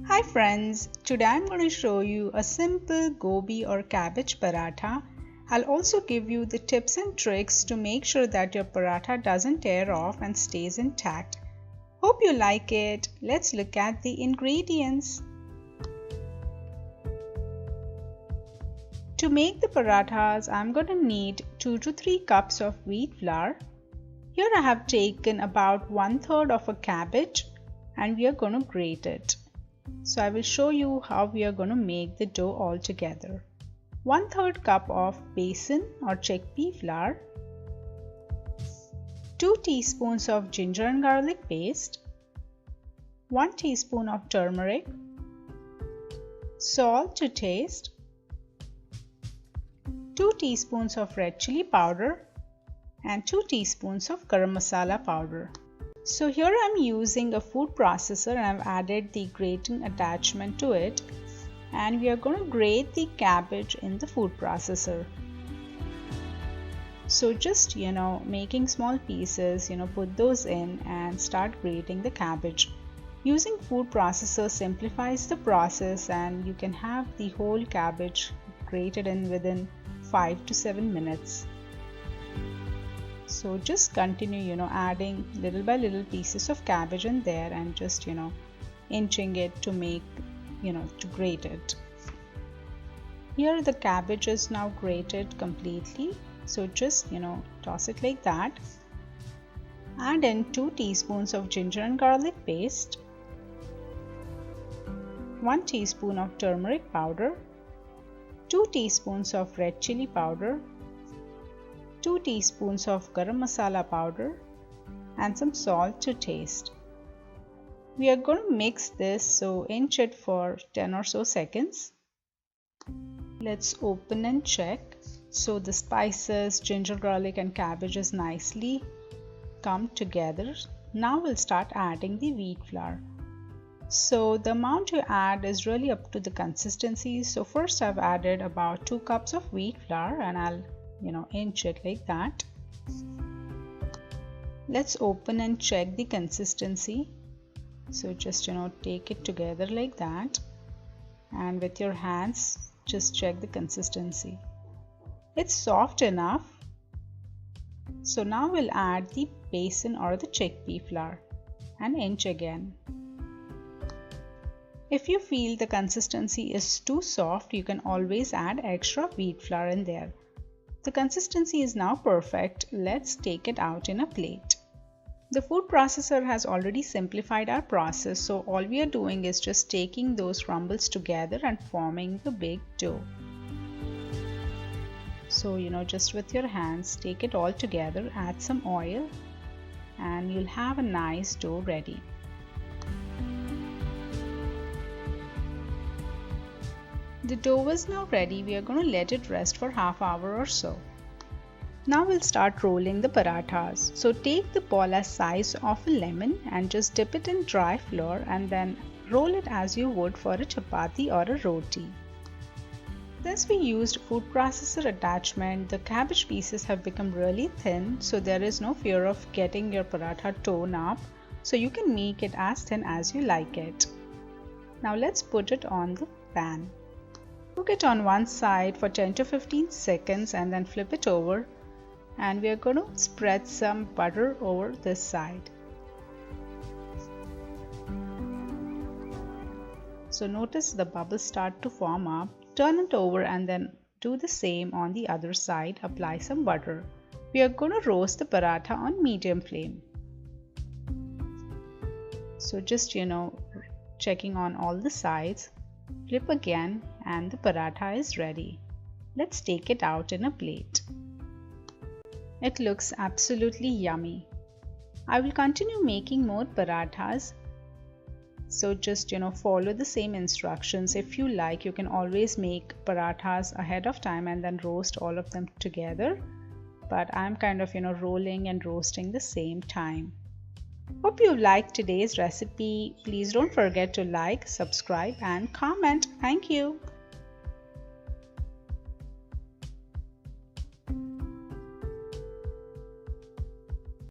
Hi friends, today I'm going to show you a simple gobi or cabbage paratha. I'll also give you the tips and tricks to make sure that your paratha doesn't tear off and stays intact. Hope you like it. Let's look at the ingredients. To make the parathas, I'm going to need 2 to 3 cups of wheat flour. Here I have taken about 1/3 of a cabbage and we are going to grate it. So I will show you how we are going to make the dough all together. 1/3 cup of besan or chickpea flour, 2 teaspoons of ginger and garlic paste, 1 teaspoon of turmeric, salt to taste, 2 teaspoons of red chili powder and 2 teaspoons of garam masala powder. So here I am using a food processor and I have added the grating attachment to it, and we are going to grate the cabbage in the food processor. So just making small pieces, put those in and start grating the cabbage. Using food processor simplifies the process and you can have the whole cabbage grated in within 5 to 7 minutes. So just continue adding little by little pieces of cabbage in there and just inching it to make to grate it. Here the cabbage is now grated completely, so just toss it like that. Add in 2 teaspoons of ginger and garlic paste, 1 teaspoon of turmeric powder, 2 teaspoons of red chili powder, 2 teaspoons of garam masala powder and some salt to taste. We are going to mix this, so inch it for 10 or so seconds. Let's open and check. So the spices, ginger, garlic and cabbage is nicely come together. Now we'll start adding the wheat flour. So the amount you add is really up to the consistency. So first I've added about 2 cups of wheat flour and I'll inch it like that. Let's open and check the consistency. So just take it together like that and with your hands just check the consistency. It's soft enough. So now we'll add the besan or the chickpea flour and inch again. If you feel the consistency is too soft, you can always add extra wheat flour in there. The consistency is now perfect. Let's take it out in a plate. The food processor has already simplified our process, so all we are doing is just taking those crumbles together and forming the big dough. So just with your hands take it all together, add some oil and you'll have a nice dough ready. The dough is now ready. We are going to let it rest for half hour or so. Now we'll start rolling the parathas. So take the ball as size of a lemon and just dip it in dry flour and then roll it as you would for a chapatti or a roti. Since we used food processor attachment, the cabbage pieces have become really thin, so there is no fear of getting your paratha torn up. So you can make it as thin as you like it. Now let's put it on the pan. Cook it on one side for 10 to 15 seconds and then flip it over, and we are going to spread some butter over this side. So notice the bubbles start to form up. Turn it over and then do the same on the other side. Apply some butter. We are going to roast the paratha on medium flame. So just checking on all the sides. Flip again and the paratha is ready. Let's take it out in a plate. It looks absolutely yummy. I will continue making more parathas. So just follow the same instructions. If you like, you can always make parathas ahead of time and then roast all of them together. But I'm kind of rolling and roasting the same time. Hope you liked today's recipe. Please don't forget to like, subscribe and comment. Thank you.